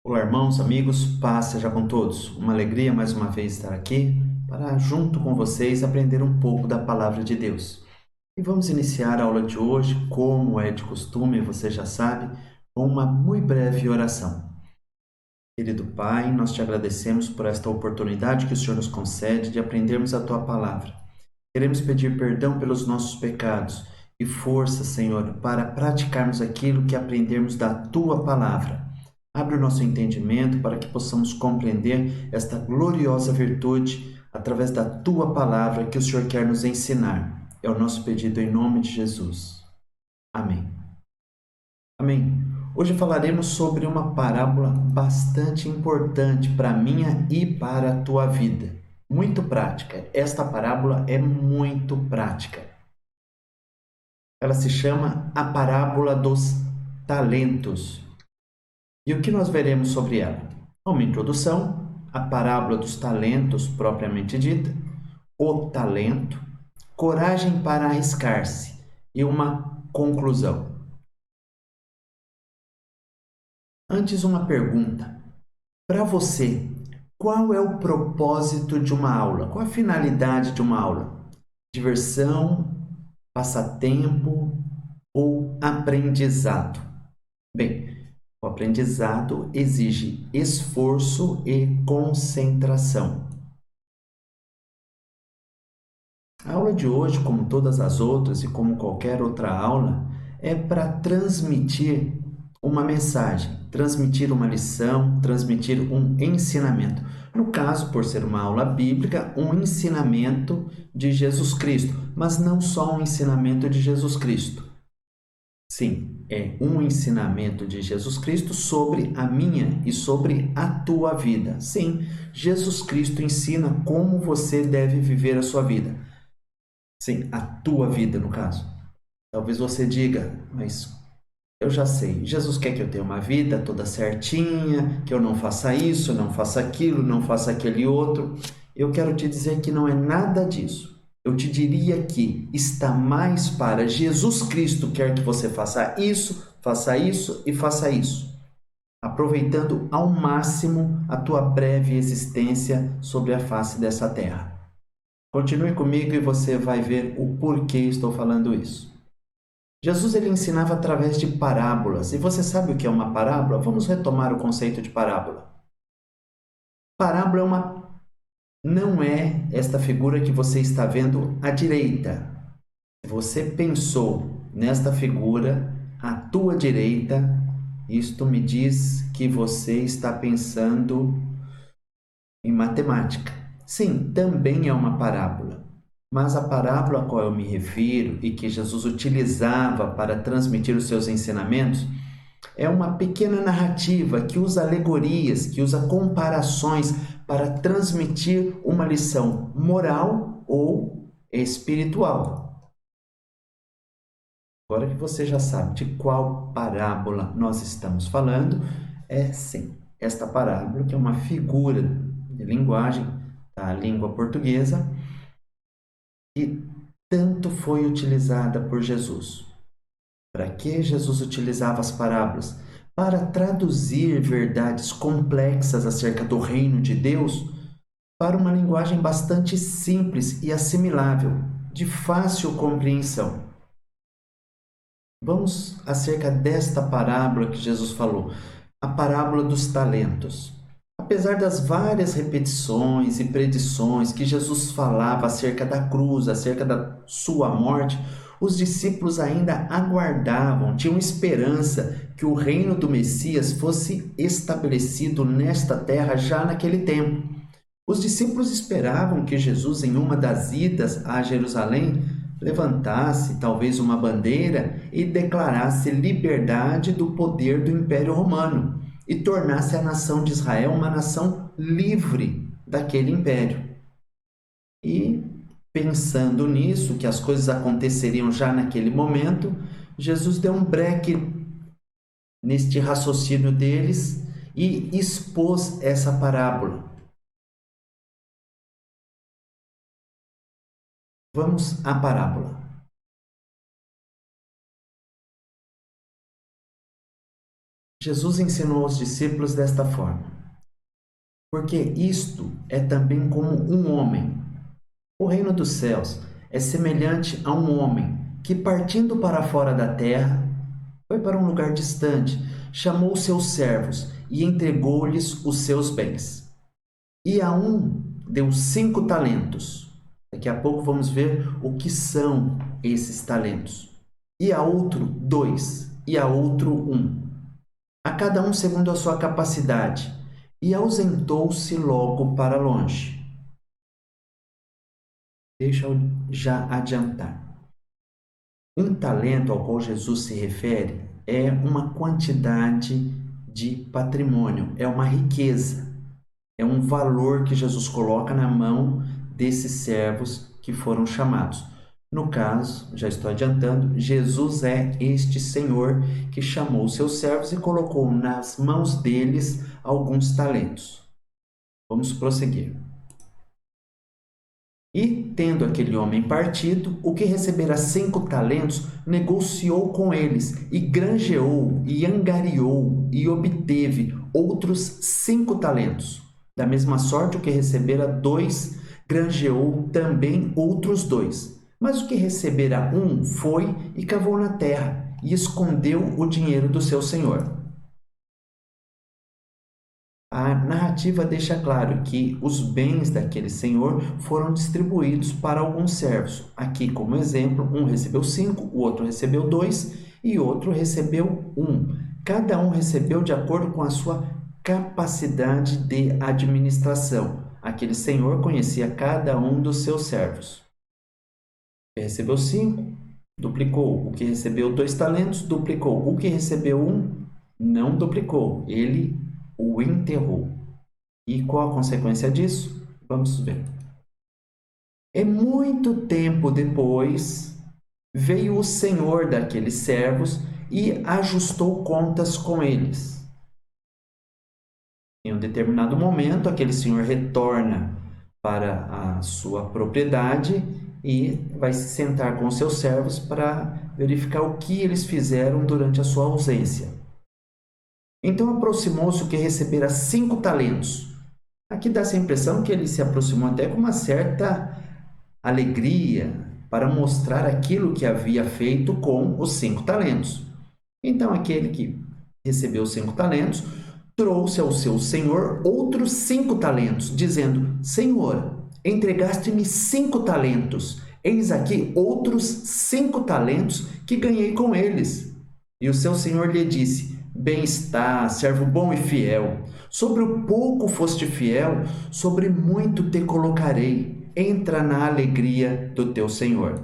Olá, irmãos, amigos, paz seja com todos. Uma alegria mais uma vez estar aqui para, junto com vocês, aprender um pouco da palavra de Deus. E vamos iniciar a aula de hoje, como é de costume, você já sabe, com uma muito breve oração. Querido Pai, nós te agradecemos por esta oportunidade que o Senhor nos concede de aprendermos a tua palavra. Queremos pedir perdão pelos nossos pecados e força, Senhor, para praticarmos aquilo que aprendemos da tua palavra. Abre o nosso entendimento para que possamos compreender esta gloriosa virtude através da tua palavra que o Senhor quer nos ensinar. É o nosso pedido em nome de Jesus. Amém. Amém. Hoje falaremos sobre uma parábola bastante importante para a minha e para a tua vida. Muito prática. Esta parábola é muito prática. Ela se chama a parábola dos talentos. E o que nós veremos sobre ela? Uma introdução, a parábola dos talentos propriamente dita, o talento, coragem para arriscar-se e uma conclusão. Antes, uma pergunta. Para você, qual é o propósito de uma aula? Qual a finalidade de uma aula? Diversão, passatempo ou aprendizado? Bem, o aprendizado exige esforço e concentração. A aula de hoje, como todas as outras e como qualquer outra aula, é para transmitir uma mensagem, transmitir uma lição, transmitir um ensinamento. No caso, por ser uma aula bíblica, um ensinamento de Jesus Cristo, mas não só um ensinamento de Jesus Cristo. Sim, é um ensinamento de Jesus Cristo sobre a minha e sobre a tua vida. Sim, Jesus Cristo ensina como você deve viver a sua vida. Sim, a tua vida, no caso. Talvez você diga, mas eu já sei, Jesus quer que eu tenha uma vida toda certinha, que eu não faça isso, não faça aquilo, não faça aquele outro. Eu quero te dizer que não é nada disso. Eu te diria que está mais para Jesus Cristo quer que você faça isso e faça isso, aproveitando ao máximo a tua breve existência sobre a face dessa terra. Continue comigo e você vai ver o porquê estou falando isso. Jesus ele ensinava através de parábolas. E você sabe o que é uma parábola? Vamos retomar o conceito de parábola. Parábola não é esta figura que você está vendo à direita. Se você pensou nesta figura à tua direita, isto me diz que você está pensando em matemática. Sim, também é uma parábola. Mas a parábola a qual eu me refiro e que Jesus utilizava para transmitir os seus ensinamentos é uma pequena narrativa que usa alegorias, que usa comparações para transmitir uma lição moral ou espiritual. Agora que você já sabe de qual parábola nós estamos falando, é sim, esta parábola que é uma figura de linguagem da língua portuguesa que tanto foi utilizada por Jesus. Para que Jesus utilizava as parábolas? Para traduzir verdades complexas acerca do reino de Deus para uma linguagem bastante simples e assimilável, de fácil compreensão. Vamos acerca desta parábola que Jesus falou, a parábola dos talentos. Apesar das várias repetições e predições que Jesus falava acerca da cruz, acerca da sua morte, os discípulos ainda aguardavam, tinham esperança que o reino do Messias fosse estabelecido nesta terra já naquele tempo. Os discípulos esperavam que Jesus, em uma das idas a Jerusalém, levantasse talvez uma bandeira e declarasse liberdade do poder do Império Romano e tornasse a nação de Israel uma nação livre daquele império. E pensando nisso, que as coisas aconteceriam já naquele momento, Jesus deu um breque neste raciocínio deles e expôs essa parábola. Vamos à parábola. Jesus ensinou aos discípulos desta forma: porque isto é também como um homem. O reino dos céus é semelhante a um homem que, partindo para fora da terra, foi para um lugar distante, chamou seus servos e entregou-lhes os seus bens. E a um deu 5 talentos. Daqui a pouco vamos ver o que são esses talentos. E a outro 2, e a outro 1. A cada um segundo a sua capacidade. E ausentou-se logo para longe. Deixa eu já adiantar. Um talento ao qual Jesus se refere é uma quantidade de patrimônio, é uma riqueza, é um valor que Jesus coloca na mão desses servos que foram chamados. No caso, já estou adiantando, Jesus é este Senhor que chamou seus servos e colocou nas mãos deles alguns talentos. Vamos prosseguir. E, tendo aquele homem partido, o que recebera 5 talentos, negociou com eles, e granjeou, e angariou, e obteve outros 5 talentos. Da mesma sorte, o que recebera 2, granjeou também outros 2. Mas o que recebera 1 foi e cavou na terra, e escondeu o dinheiro do seu senhor. A narrativa deixa claro que os bens daquele senhor foram distribuídos para alguns servos. Aqui, como exemplo, um recebeu 5, o outro recebeu 2 e outro recebeu 1. Cada um recebeu de acordo com a sua capacidade de administração. Aquele senhor conhecia cada um dos seus servos. O que recebeu 5, duplicou. O que recebeu 2 talentos, duplicou. O que recebeu 1, não duplicou. Ele o enterrou. E qual a consequência disso? Vamos ver. E muito tempo depois, veio o senhor daqueles servos e ajustou contas com eles. Em um determinado momento, aquele senhor retorna para a sua propriedade e vai se sentar com seus servos para verificar o que eles fizeram durante a sua ausência. Então aproximou-se o que recebera 5 talentos. Aqui dá essa impressão que ele se aproximou até com uma certa alegria para mostrar aquilo que havia feito com os 5 talentos. Então aquele que recebeu 5 talentos trouxe ao seu senhor outros 5 talentos, dizendo: Senhor, entregaste-me 5 talentos. Eis aqui outros 5 talentos que ganhei com eles. E o seu senhor lhe disse: Bem está, servo bom e fiel. Sobre o pouco foste fiel, sobre muito te colocarei. Entra na alegria do teu senhor.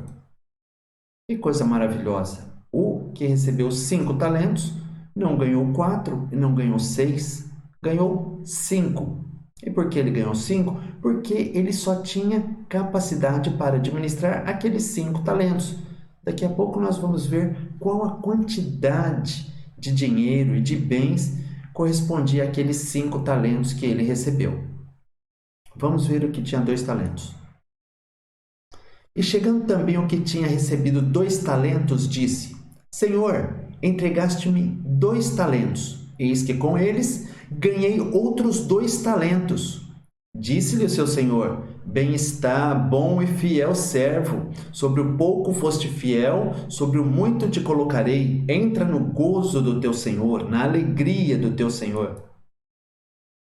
Que coisa maravilhosa! O que recebeu 5 talentos não ganhou 4 e não ganhou 6, ganhou 5. E por que ele ganhou 5? Porque ele só tinha capacidade para administrar aqueles 5 talentos. Daqui a pouco nós vamos ver qual a quantidade de dinheiro e de bens correspondia àqueles 5 talentos que ele recebeu. Vamos ver o que tinha 2 talentos. E chegando também o que tinha recebido 2 talentos, disse: Senhor, entregaste-me 2 talentos. Eis que com eles ganhei outros 2 talentos. Disse-lhe o seu senhor: Bem está, bom e fiel servo. Sobre o pouco foste fiel, sobre o muito te colocarei. Entra no gozo do teu senhor, na alegria do teu senhor.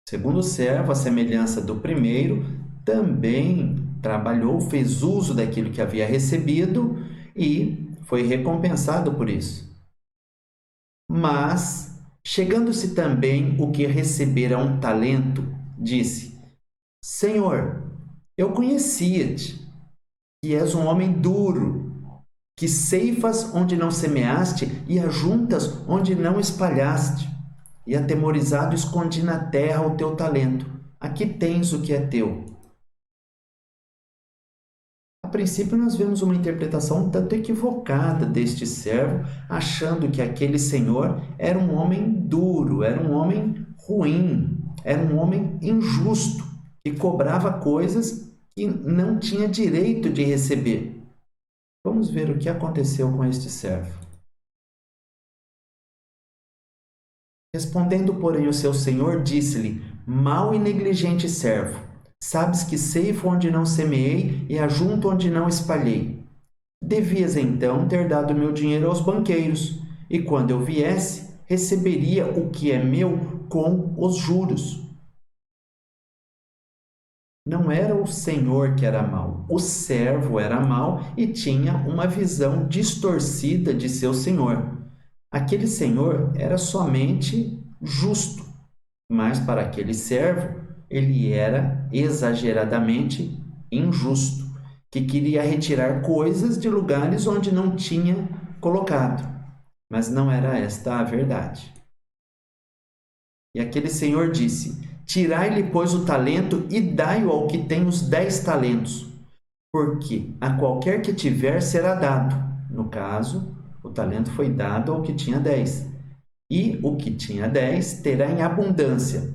Segundo o servo, a semelhança do primeiro, também trabalhou, fez uso daquilo que havia recebido e foi recompensado por isso. Mas, chegando-se também o que recebera 1 talento, disse: Senhor, eu conhecia-te, que és um homem duro, que ceifas onde não semeaste e ajuntas onde não espalhaste. E atemorizado escondi na terra o teu talento. Aqui tens o que é teu. A princípio, nós vemos uma interpretação um tanto equivocada deste servo, achando que aquele senhor era um homem duro, era um homem ruim, era um homem injusto, que cobrava coisas que não tinha direito de receber. Vamos ver o que aconteceu com este servo. Respondendo, porém, o seu senhor, disse-lhe: mau e negligente servo, sabes que ceifo onde não semeei e ajunto onde não espalhei. Devias então ter dado meu dinheiro aos banqueiros, e quando eu viesse, receberia o que é meu com os juros. Não era o senhor que era mau, o servo era mau e tinha uma visão distorcida de seu senhor. Aquele senhor era somente justo, mas para aquele servo ele era exageradamente injusto, que queria retirar coisas de lugares onde não tinha colocado. Mas não era esta a verdade. E aquele senhor disse: tirai-lhe, pois, o talento e dai-o ao que tem os 10 talentos, porque a qualquer que tiver será dado. No caso, o talento foi dado ao que tinha 10. E o que tinha 10 terá em abundância.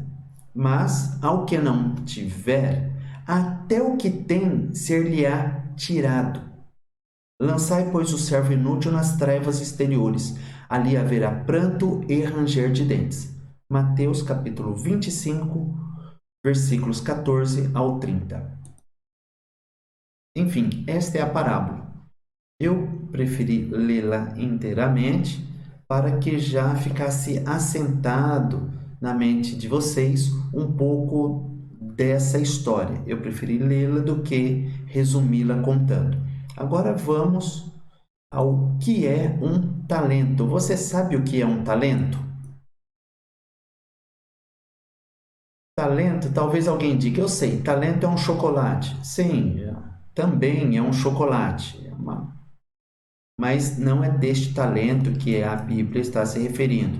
Mas ao que não tiver, até o que tem ser-lhe-á tirado. Lançai, pois, o servo inútil nas trevas exteriores. Ali haverá pranto e ranger de dentes. Mateus capítulo 25, versículos 14 ao 30. Enfim, esta é a parábola. Eu preferi lê-la inteiramente para que já ficasse assentado na mente de vocês um pouco dessa história. Eu preferi lê-la do que resumi-la contando. Agora vamos ao que é um talento. Você sabe o que é um talento? Talento, talvez alguém diga, eu sei, talento é um chocolate. Sim, também é um chocolate. Mas não é deste talento que a Bíblia está se referindo.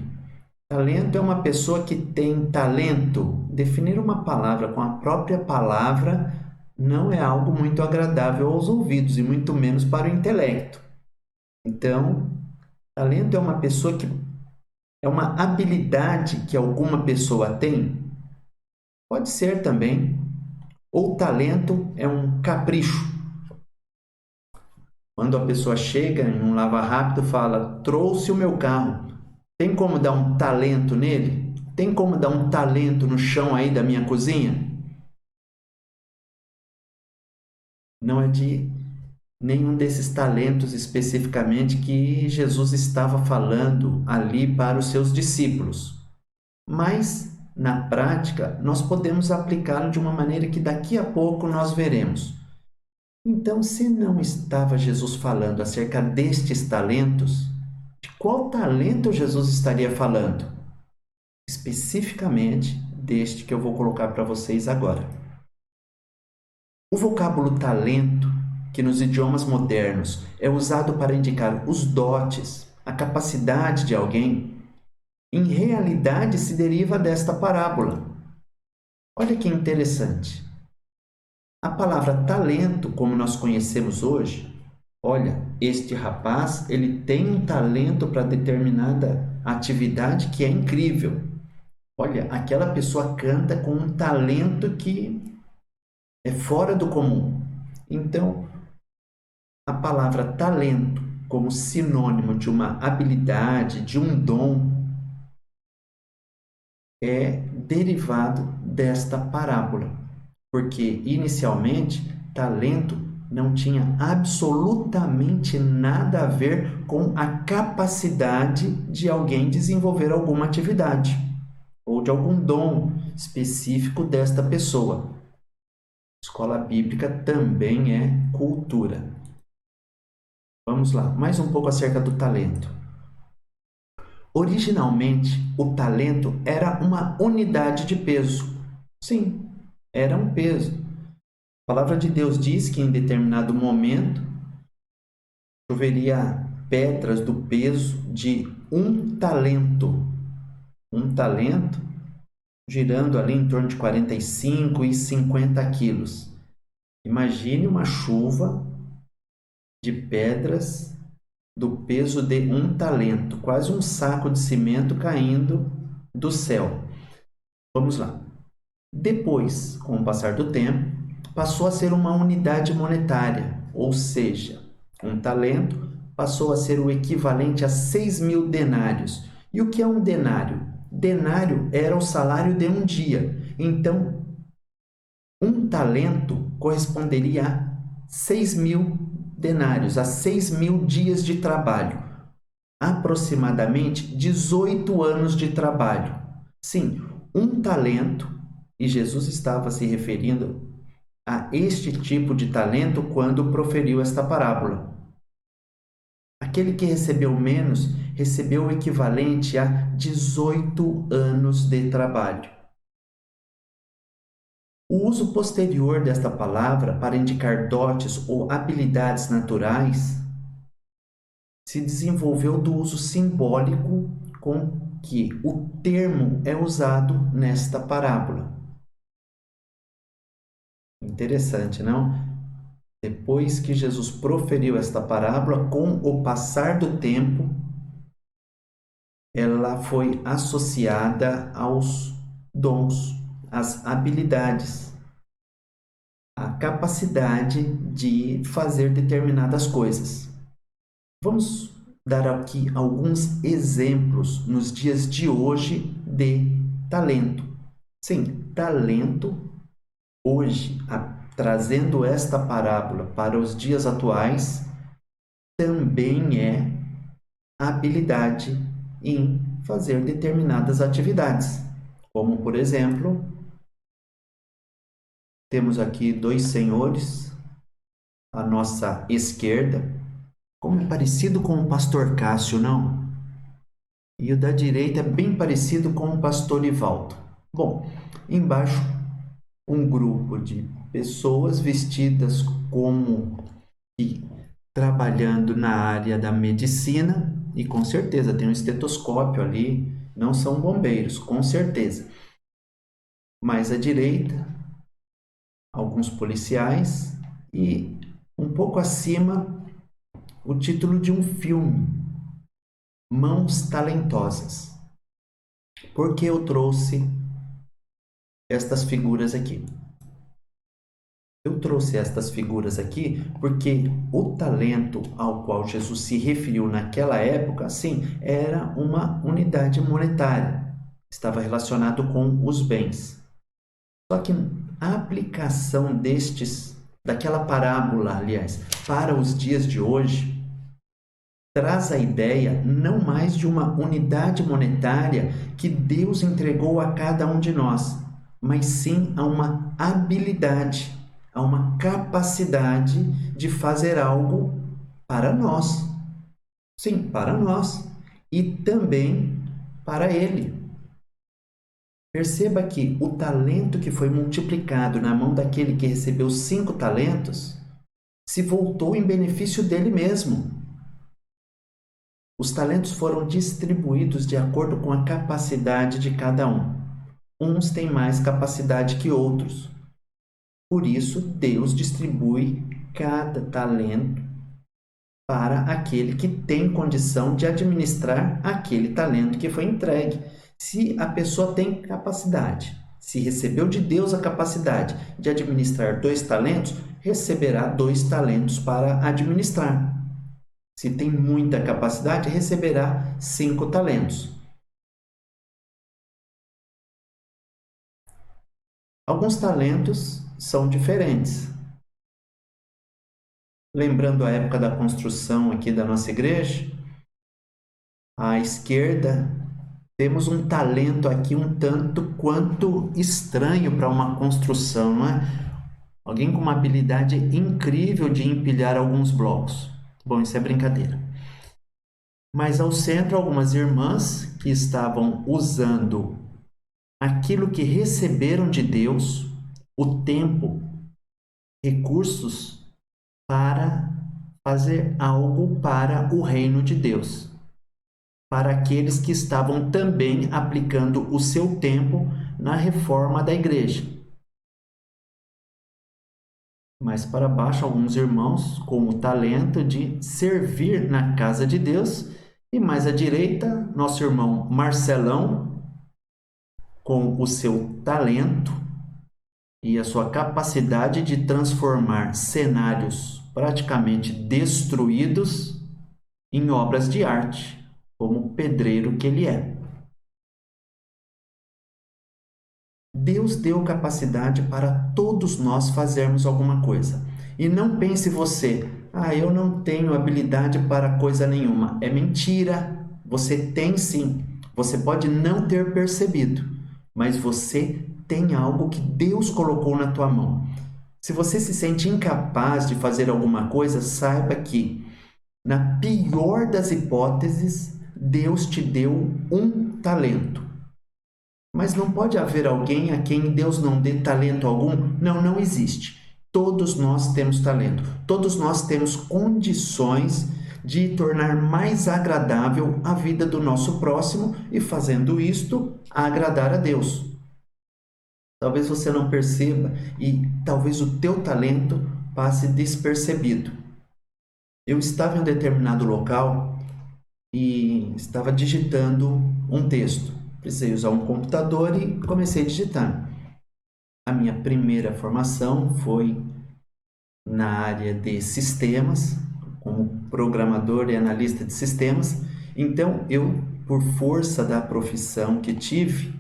Talento é uma pessoa que tem talento. Definir uma palavra com a própria palavra não é algo muito agradável aos ouvidos e muito menos para o intelecto. Então, talento é uma pessoa que é uma habilidade que alguma pessoa tem. Pode ser também. Ou talento é um capricho. Quando a pessoa chega em um lava-rápido e fala, trouxe o meu carro. Tem como dar um talento nele? Tem como dar um talento no chão aí da minha cozinha? Não é de nenhum desses talentos especificamente que Jesus estava falando ali para os seus discípulos. Mas, na prática, nós podemos aplicá-lo de uma maneira que daqui a pouco nós veremos. Então, se não estava Jesus falando acerca destes talentos, de qual talento Jesus estaria falando? Especificamente deste que eu vou colocar para vocês agora. O vocábulo talento, que nos idiomas modernos é usado para indicar os dotes, a capacidade de alguém, em realidade se deriva desta parábola. Olha que interessante. A palavra talento, como nós conhecemos hoje, olha, este rapaz, ele tem um talento para determinada atividade que é incrível. Olha, aquela pessoa canta com um talento que é fora do comum. Então, a palavra talento, como sinônimo de uma habilidade, de um dom, é derivado desta parábola, porque inicialmente talento não tinha absolutamente nada a ver com a capacidade de alguém desenvolver alguma atividade ou de algum dom específico desta pessoa. Escola bíblica também é cultura. Vamos lá, mais um pouco acerca do talento. Originalmente, o talento era uma unidade de peso. Sim, era um peso. A palavra de Deus diz que em determinado momento choveria pedras do peso de um talento. Um talento girando ali em torno de 45 e 50 quilos. Imagine uma chuva de pedras do peso de um talento, quase um saco de cimento caindo do céu. Vamos lá. Depois, com o passar do tempo, passou a ser uma unidade monetária, ou seja, um talento passou a ser o equivalente a 6.000 denários. E o que é um denário? denário era o salário de um dia. Então, um talento corresponderia a 6.000 denários, a 6.000 dias de trabalho. Aproximadamente 18 anos de trabalho. Sim, um talento, e Jesus estava se referindo a este tipo de talento quando proferiu esta parábola. Aquele que recebeu menos recebeu o equivalente a 18 anos de trabalho. O uso posterior desta palavra para indicar dotes ou habilidades naturais se desenvolveu do uso simbólico com que o termo é usado nesta parábola. Interessante, não? Depois que Jesus proferiu esta parábola, com o passar do tempo, ela foi associada aos dons, às habilidades, à capacidade de fazer determinadas coisas. Vamos dar aqui alguns exemplos nos dias de hoje de talento. Sim, talento hoje, trazendo esta parábola para os dias atuais, também é habilidade em fazer determinadas atividades. Como, por exemplo, temos aqui dois senhores à nossa esquerda, como é parecido com o pastor Cássio, não? E o da direita é bem parecido com o pastor Ivaldo. Bom, embaixo um grupo de pessoas vestidas como e trabalhando na área da medicina, e com certeza tem um estetoscópio ali, não são bombeiros, com certeza. Mais à direita, alguns policiais e um pouco acima o título de um filme, Mãos Talentosas. Por que eu trouxe estas figuras aqui? Eu trouxe estas figuras aqui porque o talento ao qual Jesus se referiu naquela época, sim, era uma unidade monetária. Estava relacionado com os bens. Só que a aplicação daquela parábola, aliás, para os dias de hoje, traz a ideia não mais de uma unidade monetária que Deus entregou a cada um de nós, mas sim a uma habilidade, a uma capacidade de fazer algo para nós. Sim, para nós e também para Ele. Perceba que o talento que foi multiplicado na mão daquele que recebeu 5 talentos se voltou em benefício dele mesmo. Os talentos foram distribuídos de acordo com a capacidade de cada um. Uns têm mais capacidade que outros. Por isso, Deus distribui cada talento para aquele que tem condição de administrar aquele talento que foi entregue. Se a pessoa tem capacidade, se recebeu de Deus a capacidade de administrar 2 talentos, receberá 2 talentos para administrar. Se tem muita capacidade, receberá 5 talentos. Alguns talentos são diferentes. Lembrando a época da construção aqui da nossa igreja, à esquerda temos um talento aqui um tanto quanto estranho para uma construção, não é? Alguém com uma habilidade incrível de empilhar alguns blocos. Bom, isso é brincadeira. Mas ao centro, algumas irmãs que estavam usando aquilo que receberam de Deus, o tempo, recursos, para fazer algo para o reino de Deus. Para aqueles que estavam também aplicando o seu tempo na reforma da igreja. Mais para baixo, alguns irmãos com o talento de servir na casa de Deus. E mais à direita, nosso irmão Marcelão, com o seu talento e a sua capacidade de transformar cenários praticamente destruídos em obras de arte, como pedreiro que ele é. Deus deu capacidade para todos nós fazermos alguma coisa. E não pense você, eu não tenho habilidade para coisa nenhuma. É mentira. Você tem sim. Você pode não ter percebido, mas você tem algo que Deus colocou na tua mão. Se você se sente incapaz de fazer alguma coisa, saiba que, na pior das hipóteses, Deus te deu um talento. Mas não pode haver alguém a quem Deus não dê talento algum? Não, não existe. Todos nós temos talento. Todos nós temos condições de tornar mais agradável a vida do nosso próximo e, fazendo isto, agradar a Deus. Talvez você não perceba e talvez o teu talento passe despercebido. Eu estava em um determinado local e estava digitando um texto. Precisei usar um computador e comecei a digitar. A minha primeira formação foi na área de sistemas, como programador e analista de sistemas. Então, eu, por força da profissão que tive,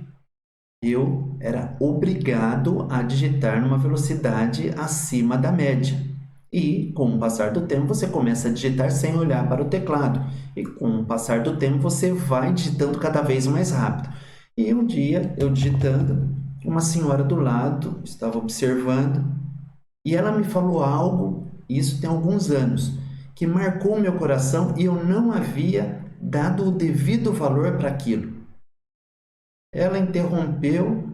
eu era obrigado a digitar numa velocidade acima da média. E, com o passar do tempo, você começa a digitar sem olhar para o teclado. E, com o passar do tempo, você vai digitando cada vez mais rápido. E um dia, eu digitando, uma senhora do lado estava observando e ela me falou algo, isso tem alguns anos, que marcou meu coração e eu não havia dado o devido valor para aquilo. Ela interrompeu,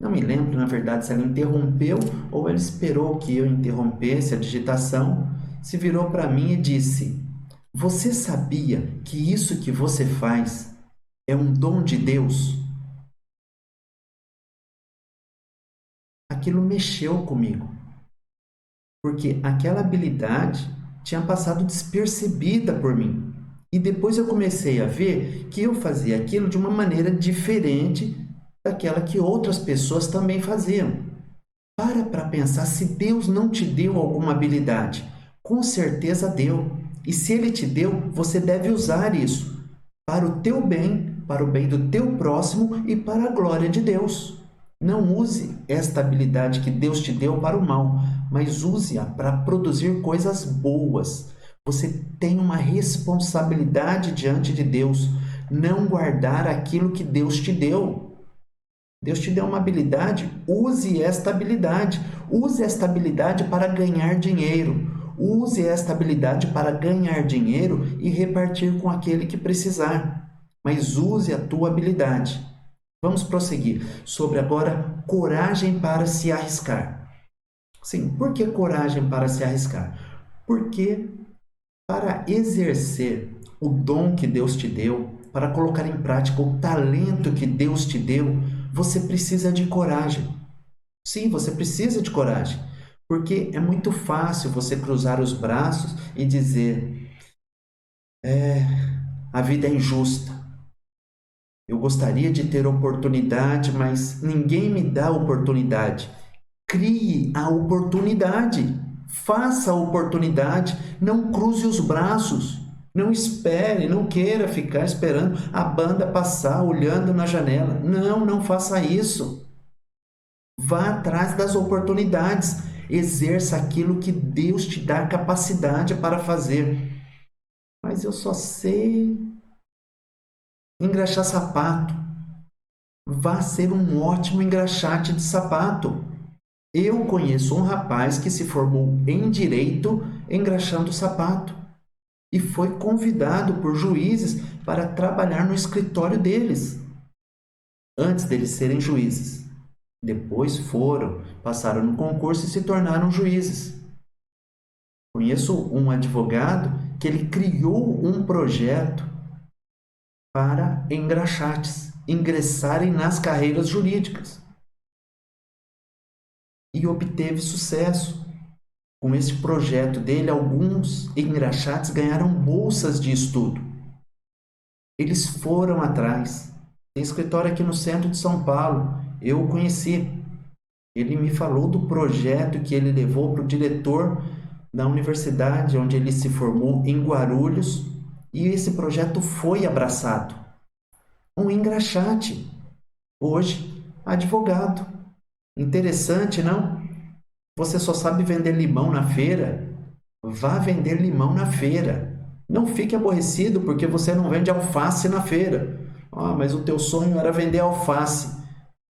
não me lembro na verdade se ela interrompeu ou ela esperou que eu interrompesse a digitação, se virou para mim e disse: "Você sabia que isso que você faz é um dom de Deus?" Aquilo mexeu comigo, porque aquela habilidade tinha passado despercebida por mim. E depois eu comecei a ver que eu fazia aquilo de uma maneira diferente daquela que outras pessoas também faziam. Para pensar, se Deus não te deu alguma habilidade, com certeza deu. E se Ele te deu, você deve usar isso para o teu bem, para o bem do teu próximo e para a glória de Deus. Não use esta habilidade que Deus te deu para o mal, mas use-a para produzir coisas boas. Você tem uma responsabilidade diante de Deus, não guardar aquilo que Deus te deu. Deus te deu uma habilidade, use esta habilidade. Use esta habilidade para ganhar dinheiro. Use esta habilidade para ganhar dinheiro e repartir com aquele que precisar. Mas use a tua habilidade. Vamos prosseguir sobre agora coragem para se arriscar. Sim, por que coragem para se arriscar? Porque para exercer o dom que Deus te deu, para colocar em prática o talento que Deus te deu, você precisa de coragem. Sim, você precisa de coragem, porque é muito fácil você cruzar os braços e dizer: a vida é injusta. Eu gostaria de ter oportunidade, mas ninguém me dá oportunidade. Crie a oportunidade. Faça a oportunidade. Não cruze os braços. Não espere, não queira ficar esperando a banda passar, olhando na janela. Não, não faça isso. Vá atrás das oportunidades. Exerça aquilo que Deus te dá capacidade para fazer. Mas eu só sei engraxar sapato. Vá ser um ótimo engraxate de sapato. Eu conheço um rapaz que se formou em direito engraxando sapato e foi convidado por juízes para trabalhar no escritório deles, antes deles serem juízes. Depois passaram no concurso e se tornaram juízes. Conheço um advogado que ele criou um projeto para engraxates ingressarem nas carreiras jurídicas e obteve sucesso. Com esse projeto dele, alguns engraxates ganharam bolsas de estudo. Eles foram atrás. Tem escritório aqui no centro de São Paulo, eu o conheci. Ele me falou do projeto que ele levou para o diretor da universidade onde ele se formou, em Guarulhos, e esse projeto foi abraçado. Um engraxate, hoje advogado, Interessante, não? Você só sabe vender limão na feira? Vá vender limão na feira. Não fique aborrecido porque você não vende alface na feira. Ah, mas o teu sonho era vender alface.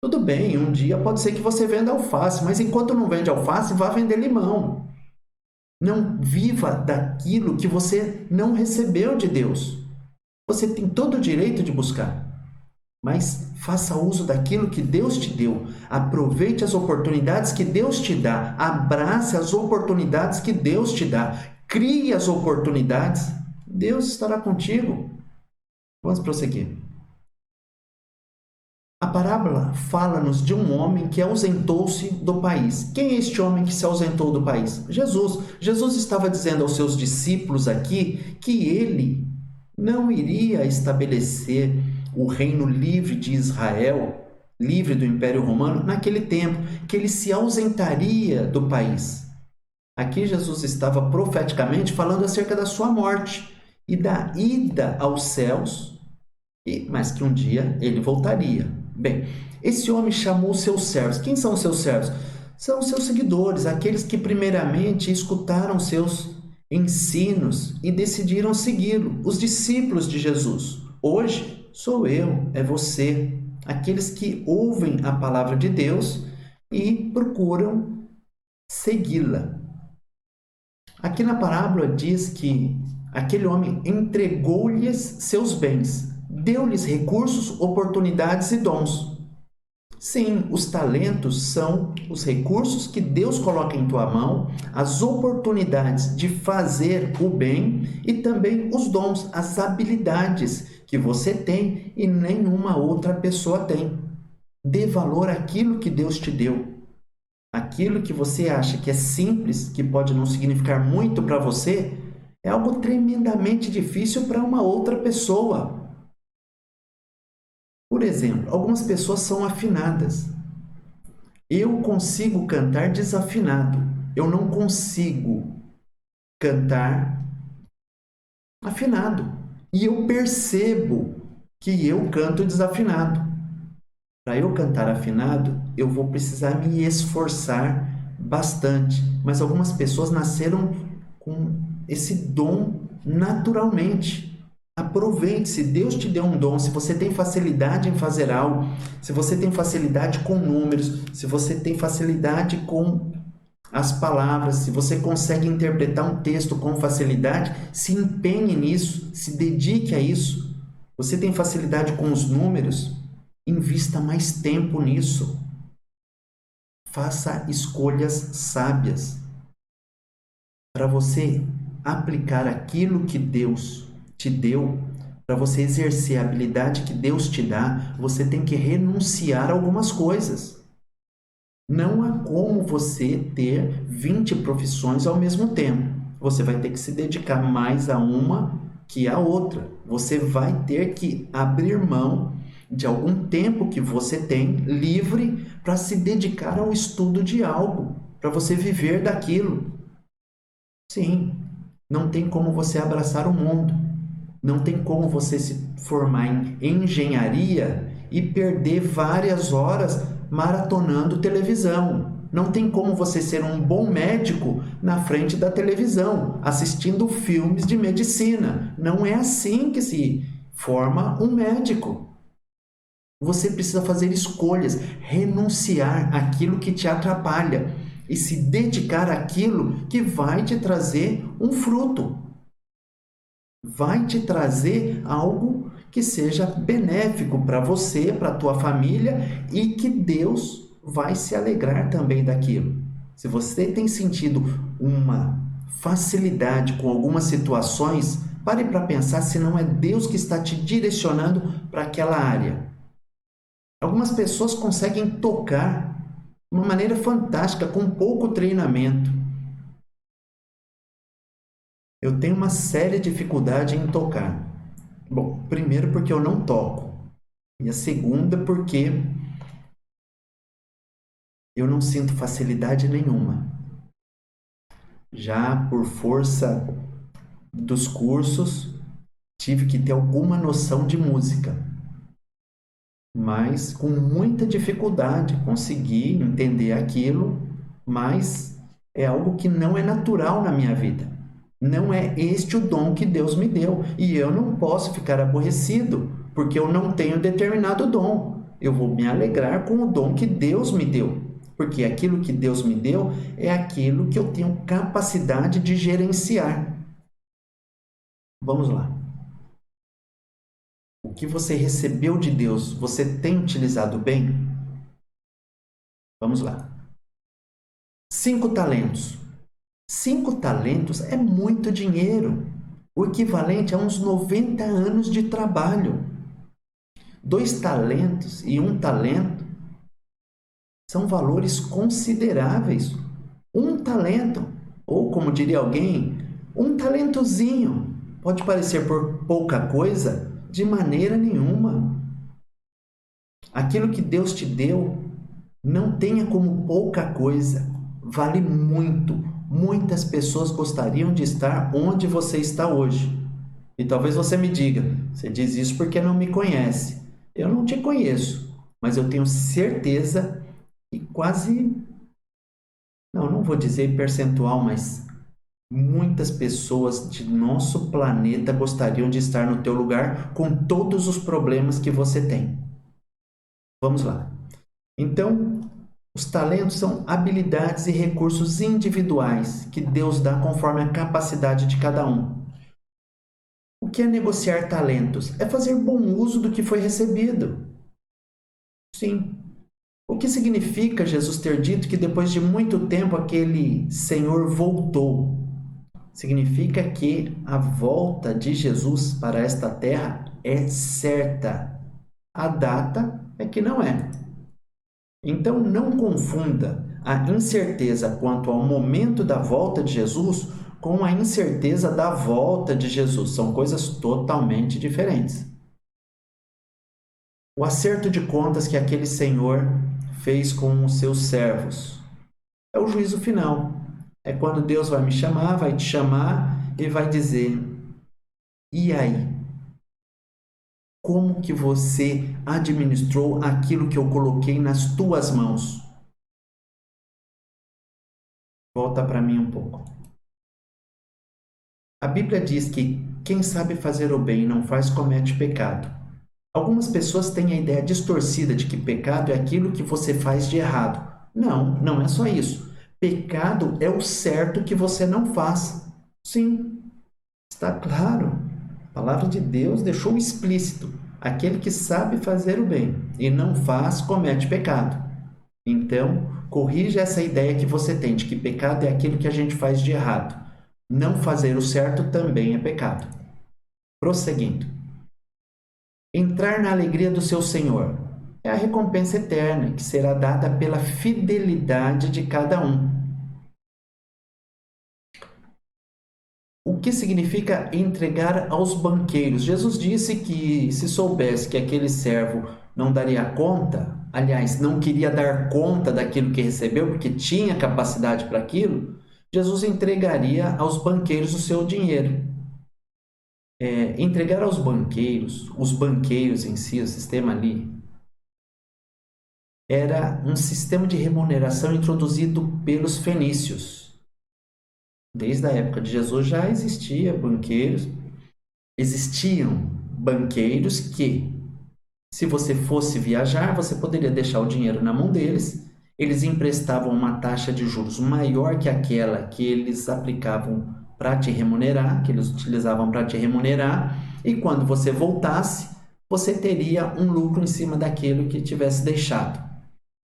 Tudo bem, um dia pode ser que você venda alface, mas enquanto não vende alface, vá vender limão. Não viva daquilo que você não recebeu de Deus. Você tem todo o direito de buscar, mas faça uso daquilo que Deus te deu. Aproveite as oportunidades que Deus te dá. Abrace as oportunidades que Deus te dá. Crie as oportunidades. Deus estará contigo. Vamos prosseguir. A parábola fala-nos de um homem que ausentou-se do país. Quem é este homem que se ausentou do país? Jesus. Jesus estava dizendo aos seus discípulos aqui que ele não iria estabelecer o reino livre de Israel, livre do Império Romano, naquele tempo, que ele se ausentaria do país. Aqui Jesus estava profeticamente falando acerca da sua morte e da ida aos céus, mas que um dia ele voltaria. Bem, esse homem chamou seus servos. Quem são os seus servos? São os seus seguidores, aqueles que primeiramente escutaram seus ensinos e decidiram segui-lo, os discípulos de Jesus. Hoje sou eu, é você, aqueles que ouvem a palavra de Deus e procuram segui-la. Aqui na parábola diz que aquele homem entregou-lhes seus bens, deu-lhes recursos, oportunidades e dons. Sim, os talentos são os recursos que Deus coloca em tua mão, as oportunidades de fazer o bem e também os dons, as habilidades que você tem e nenhuma outra pessoa tem. Dê valor àquilo que Deus te deu. Aquilo que você acha que é simples, que pode não significar muito para você, é algo tremendamente difícil para uma outra pessoa. Por exemplo, algumas pessoas são afinadas. Eu consigo cantar desafinado. Eu não consigo cantar afinado. E eu percebo que eu canto desafinado. Para eu cantar afinado, eu vou precisar me esforçar bastante. Mas algumas pessoas nasceram com esse dom naturalmente. Aproveite, se Deus te deu um dom, se você tem facilidade em fazer algo, se você tem facilidade com números, se você tem facilidade com as palavras, se você consegue interpretar um texto com facilidade, se empenhe nisso, se dedique a isso. Você tem facilidade com os números? Invista mais tempo nisso. Faça escolhas sábias para você aplicar aquilo que Deus te deu. Para você exercer a habilidade que Deus te dá, você tem que renunciar a algumas coisas. Não há como você ter 20 profissões ao mesmo tempo. Você vai ter que se dedicar mais a uma que a outra. Você vai ter que abrir mão de algum tempo que você tem livre para se dedicar ao estudo de algo, para você viver daquilo. Sim, não tem como você abraçar o mundo. Não tem como você se formar em engenharia e perder várias horas maratonando televisão. Não tem como você ser um bom médico na frente da televisão, assistindo filmes de medicina. Não é assim que se forma um médico. Você precisa fazer escolhas, renunciar àquilo que te atrapalha e se dedicar àquilo que vai te trazer um fruto. Vai te trazer algo que seja benéfico para você, para a tua família e que Deus vai se alegrar também daquilo. Se você tem sentido uma facilidade com algumas situações, pare para pensar se não é Deus que está te direcionando para aquela área. Algumas pessoas conseguem tocar de uma maneira fantástica, com pouco treinamento. Eu tenho uma séria dificuldade em tocar. Bom, primeiro porque eu não toco. E a segunda porque eu não sinto facilidade nenhuma. Já por força dos cursos, tive que ter alguma noção de música. mas com muita dificuldade consegui entender aquilo, mas é algo que não é natural na minha vida. Não é este o dom que Deus me deu. E eu não posso ficar aborrecido, porque eu não tenho determinado dom. Eu vou me alegrar com o dom que Deus me deu. Porque aquilo que Deus me deu é aquilo que eu tenho capacidade de gerenciar. Vamos lá. O que você recebeu de Deus, você tem utilizado bem? Vamos lá. 5 talentos. 5 talentos é muito dinheiro. O equivalente a uns 90 anos de trabalho. 2 talentos e 1 talento são valores consideráveis. 1 talento, ou como diria alguém, um talentozinho, pode parecer por pouca coisa, de maneira nenhuma. Aquilo que Deus te deu, não tenha como pouca coisa, vale muito. Muitas pessoas gostariam de estar onde você está hoje. E talvez você me diga, você diz isso porque não me conhece. Eu não te conheço, mas eu tenho certeza e quase, não vou dizer percentual, mas muitas pessoas de nosso planeta gostariam de estar no teu lugar com todos os problemas que você tem. Vamos lá. Então, os talentos são habilidades e recursos individuais que Deus dá conforme a capacidade de cada um. O que é negociar talentos? É fazer bom uso do que foi recebido. Sim. O que significa Jesus ter dito que depois de muito tempo aquele Senhor voltou? Significa que a volta de Jesus para esta terra é certa. A data é que não é. Então não confunda a incerteza quanto ao momento da volta de Jesus com a incerteza da volta de Jesus. São coisas totalmente diferentes. O acerto de contas que aquele Senhor fez com os seus servos é o juízo final. É quando Deus vai me chamar, vai te chamar e vai dizer: e aí? Como que você administrou aquilo que eu coloquei nas tuas mãos? Volta para mim um pouco. A Bíblia diz que quem sabe fazer o bem e não faz comete pecado. Algumas pessoas têm a ideia distorcida de que pecado é aquilo que você faz de errado. Não, não é só isso. Pecado é o certo que você não faz. Sim, está claro. A palavra de Deus deixou explícito. Aquele que sabe fazer o bem e não faz, comete pecado. Então, corrija essa ideia que você tem de que pecado é aquilo que a gente faz de errado. Não fazer o certo também é pecado. Prosseguindo. Entrar na alegria do seu Senhor é a recompensa eterna que será dada pela fidelidade de cada um. O que significa entregar aos banqueiros? Jesus disse que se soubesse que aquele servo não daria conta, aliás, não queria dar conta daquilo que recebeu, porque tinha capacidade para aquilo, Jesus entregaria aos banqueiros o seu dinheiro. Entregar aos banqueiros, os banqueiros em si, o sistema ali, era um sistema de remuneração introduzido pelos fenícios. Desde a época de Jesus já existiam banqueiros que, se você fosse viajar, você poderia deixar o dinheiro na mão deles, eles emprestavam uma taxa de juros maior que aquela que eles aplicavam para te remunerar, que eles utilizavam para te remunerar, e quando você voltasse, você teria um lucro em cima daquilo que tivesse deixado.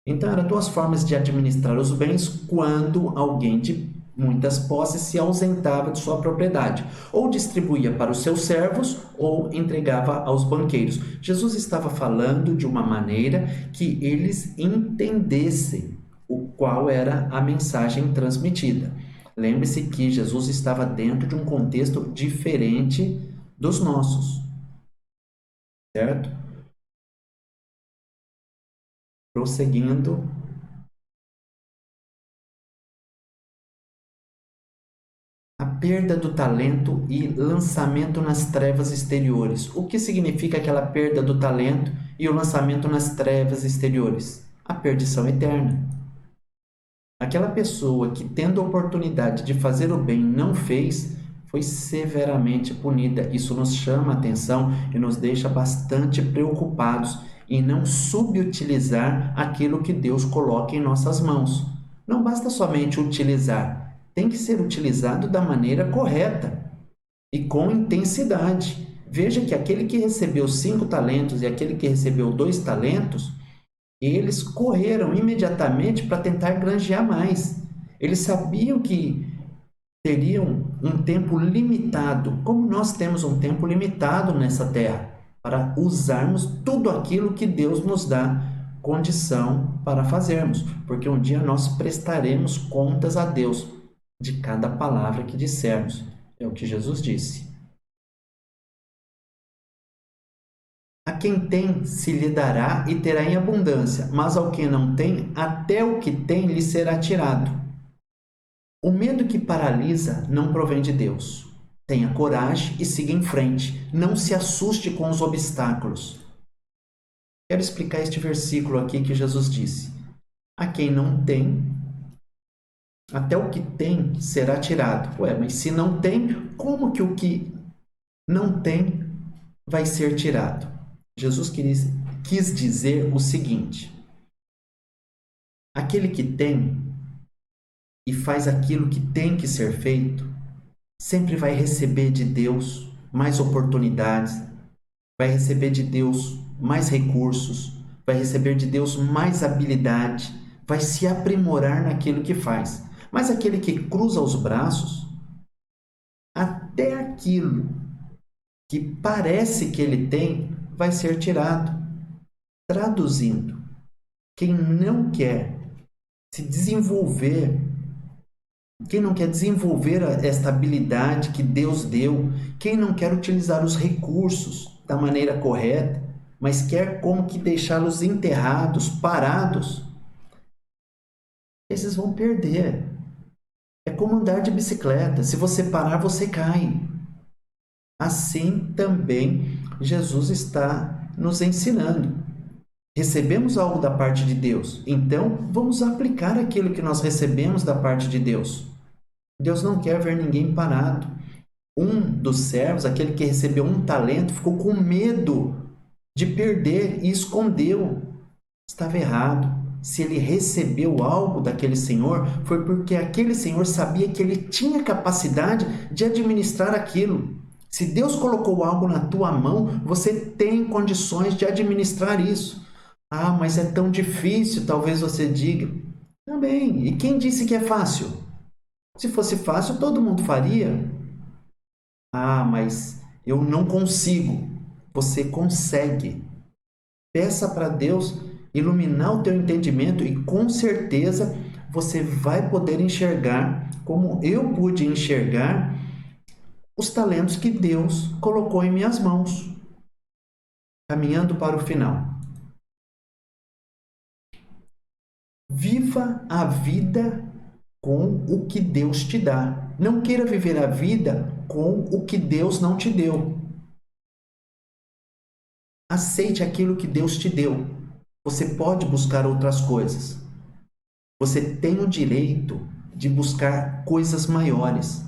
Então, eram 2 formas de administrar os bens quando alguém de muitas posses se ausentava de sua propriedade. Ou distribuía para os seus servos, ou entregava aos banqueiros. Jesus estava falando de uma maneira que eles entendessem qual era a mensagem transmitida. Lembre-se que Jesus estava dentro de um contexto diferente dos nossos, certo? Prosseguindo. A perda do talento e lançamento nas trevas exteriores. O que significa aquela perda do talento e o lançamento nas trevas exteriores, a perdição eterna. Aquela pessoa que, tendo a oportunidade de fazer o bem, não fez, foi severamente punida. Isso nos chama a atenção e nos deixa bastante preocupados em não subutilizar aquilo que Deus coloca em nossas mãos. Não basta somente utilizar, tem que ser utilizado da maneira correta e com intensidade. Veja que aquele que recebeu 5 talentos e aquele que recebeu 2 talentos, eles correram imediatamente para tentar granjear mais. Eles sabiam que teriam um tempo limitado, como nós temos um tempo limitado nessa terra, para usarmos tudo aquilo que Deus nos dá condição para fazermos, porque um dia nós prestaremos contas a Deus de cada palavra que dissermos. É o que Jesus disse. A quem tem se lhe dará e terá em abundância, mas ao que não tem, até o que tem lhe será tirado. O medo que paralisa não provém de Deus. Tenha coragem e siga em frente. Não se assuste com os obstáculos. Quero explicar este versículo aqui que Jesus disse. A quem não tem, até o que tem será tirado. Ué, mas se não tem, como que o que não tem vai ser tirado? Jesus quis dizer o seguinte: aquele que tem e faz aquilo que tem que ser feito, sempre vai receber de Deus mais oportunidades, vai receber de Deus mais recursos, vai receber de Deus mais habilidade, vai se aprimorar naquilo que faz. Mas aquele que cruza os braços, até aquilo que parece que ele tem, vai ser tirado. Traduzindo, quem não quer se desenvolver, quem não quer desenvolver esta habilidade que Deus deu, quem não quer utilizar os recursos da maneira correta, mas quer como que deixá-los enterrados, parados, esses vão perder. É como andar de bicicleta. Se você parar, você cai. Assim também Jesus está nos ensinando. Recebemos algo da parte de Deus, então vamos aplicar aquilo que nós recebemos da parte de Deus. Deus não quer ver ninguém parado. Um dos servos, aquele que recebeu um talento, ficou com medo de perder e escondeu. Estava errado. Se ele recebeu algo daquele senhor, foi porque aquele senhor sabia que ele tinha capacidade de administrar aquilo. Se Deus colocou algo na tua mão, você tem condições de administrar isso. Ah, mas é tão difícil, talvez você diga. Também. E quem disse que é fácil? Se fosse fácil, todo mundo faria. Ah, mas eu não consigo. Você consegue. Peça para Deus iluminar o teu entendimento e com certeza você vai poder enxergar, como eu pude enxergar, os talentos que Deus colocou em minhas mãos. Caminhando para o final. Viva a vida com o que Deus te dá. Não queira viver a vida com o que Deus não te deu. Aceite aquilo que Deus te deu. Você pode buscar outras coisas. Você tem o direito de buscar coisas maiores.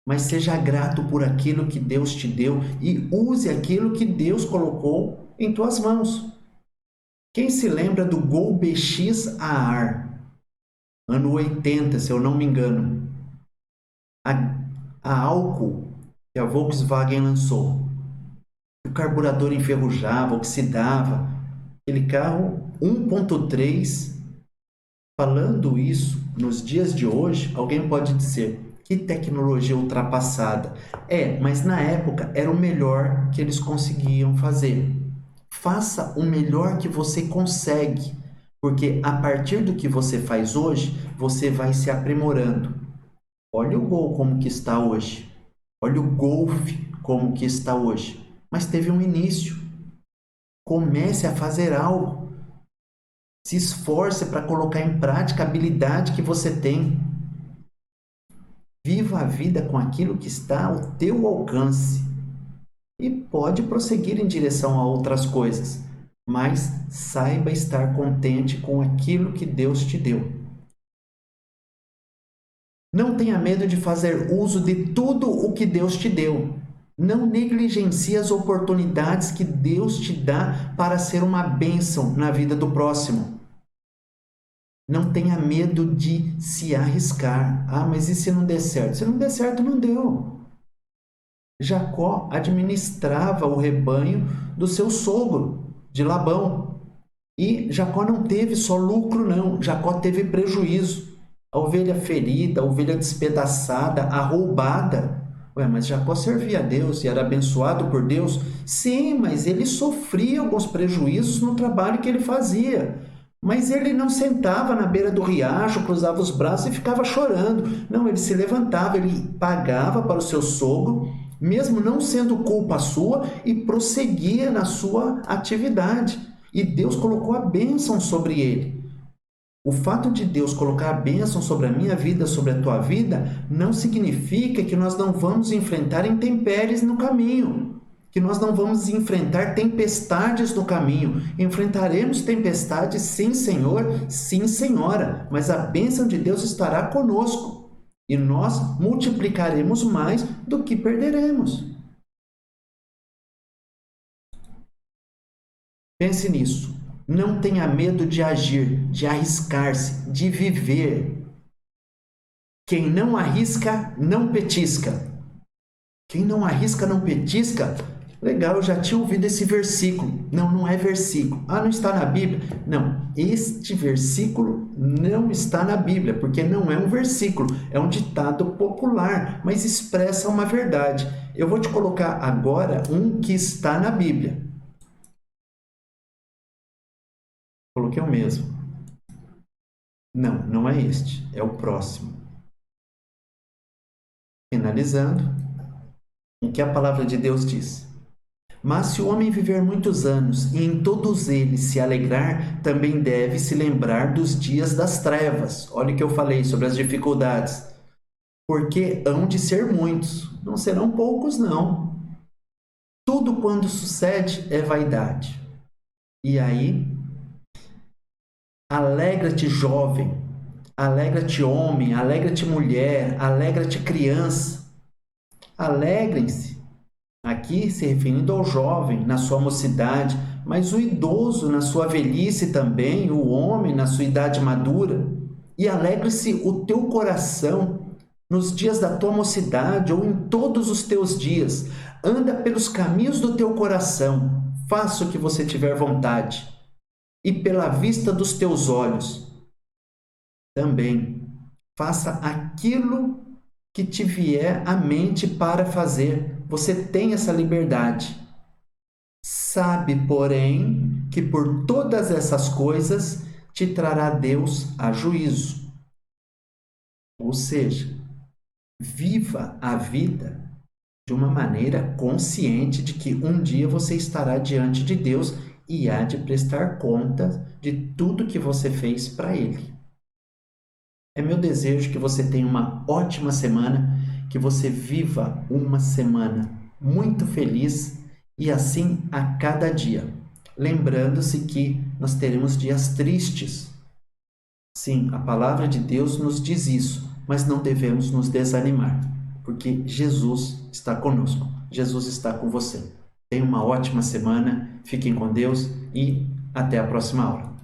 Mas seja grato por aquilo que Deus te deu e use aquilo que Deus colocou em tuas mãos. Quem se lembra do Gol BX AR? Ano 80, se eu não me engano. A álcool que a Volkswagen lançou. O carburador enferrujava, oxidava. Aquele carro 1.3, falando isso nos dias de hoje, alguém pode dizer, que tecnologia ultrapassada. Mas na época era o melhor que eles conseguiam fazer. Faça o melhor que você consegue, porque a partir do que você faz hoje, você vai se aprimorando. Olha o Gol como que está hoje. Olha o Golf como que está hoje. Mas teve um início. Comece a fazer algo. Se esforce para colocar em prática a habilidade que você tem. Viva a vida com aquilo que está ao teu alcance. E pode prosseguir em direção a outras coisas. mas saiba estar contente com aquilo que Deus te deu. Não tenha medo de fazer uso de tudo o que Deus te deu. Não negligencie as oportunidades que Deus te dá para ser uma bênção na vida do próximo. Não tenha medo de se arriscar. Ah, mas e se não der certo? Se não der certo, não deu. Jacó administrava o rebanho do seu sogro, de Labão. E Jacó não teve só lucro, não. Jacó teve prejuízo. A ovelha ferida, a ovelha despedaçada, a roubada. Ué, mas Jacó servia a Deus e era abençoado por Deus? Sim, mas ele sofria alguns prejuízos no trabalho que ele fazia. Mas ele não sentava na beira do riacho, cruzava os braços e ficava chorando. Não, ele se levantava, ele pagava para o seu sogro, mesmo não sendo culpa sua, e prosseguia na sua atividade. E Deus colocou a bênção sobre ele. O fato de Deus colocar a bênção sobre a minha vida, sobre a tua vida, não significa que nós não vamos enfrentar intempéries no caminho, que nós não vamos enfrentar tempestades no caminho. Enfrentaremos tempestades, sim, Senhor, sim, Senhora, mas a bênção de Deus estará conosco e nós multiplicaremos mais do que perderemos. Pense nisso. Não tenha medo de agir, de arriscar-se, de viver. Quem não arrisca, não petisca. Quem não arrisca, não petisca. Legal, eu já tinha ouvido esse versículo. Não, não é versículo. Ah, não está na Bíblia? Não, este versículo não está na Bíblia, porque não é um versículo, é um ditado popular, mas expressa uma verdade. Eu vou te colocar agora um que está na Bíblia. Coloquei o mesmo. Não, não é este, é o próximo. Finalizando, o que a palavra de Deus diz? Mas se o homem viver muitos anos e em todos eles se alegrar, também deve se lembrar dos dias das trevas. Olha o que eu falei sobre as dificuldades. Porque hão de ser muitos, não serão poucos não. Tudo quando sucede é vaidade. E aí, alegra-te jovem, alegra-te homem, alegra-te mulher, alegra-te criança. Alegrem-se. Aqui se referindo ao jovem na sua mocidade, mas o idoso na sua velhice também, o homem na sua idade madura. E alegre-se o teu coração nos dias da tua mocidade ou em todos os teus dias. Anda pelos caminhos do teu coração, faça o que você tiver vontade. E pela vista dos teus olhos, também faça aquilo que te vier à mente para fazer. Você tem essa liberdade. Sabe, porém, que por todas essas coisas te trará Deus a juízo. Ou seja, viva a vida de uma maneira consciente de que um dia você estará diante de Deus e há de prestar conta de tudo que você fez para Ele. É meu desejo que você tenha uma ótima semana, que você viva uma semana muito feliz e assim a cada dia. Lembrando-se que nós teremos dias tristes. Sim, a palavra de Deus nos diz isso, mas não devemos nos desanimar, porque Jesus está conosco, Jesus está com você. Tenha uma ótima semana, fiquem com Deus e até a próxima aula.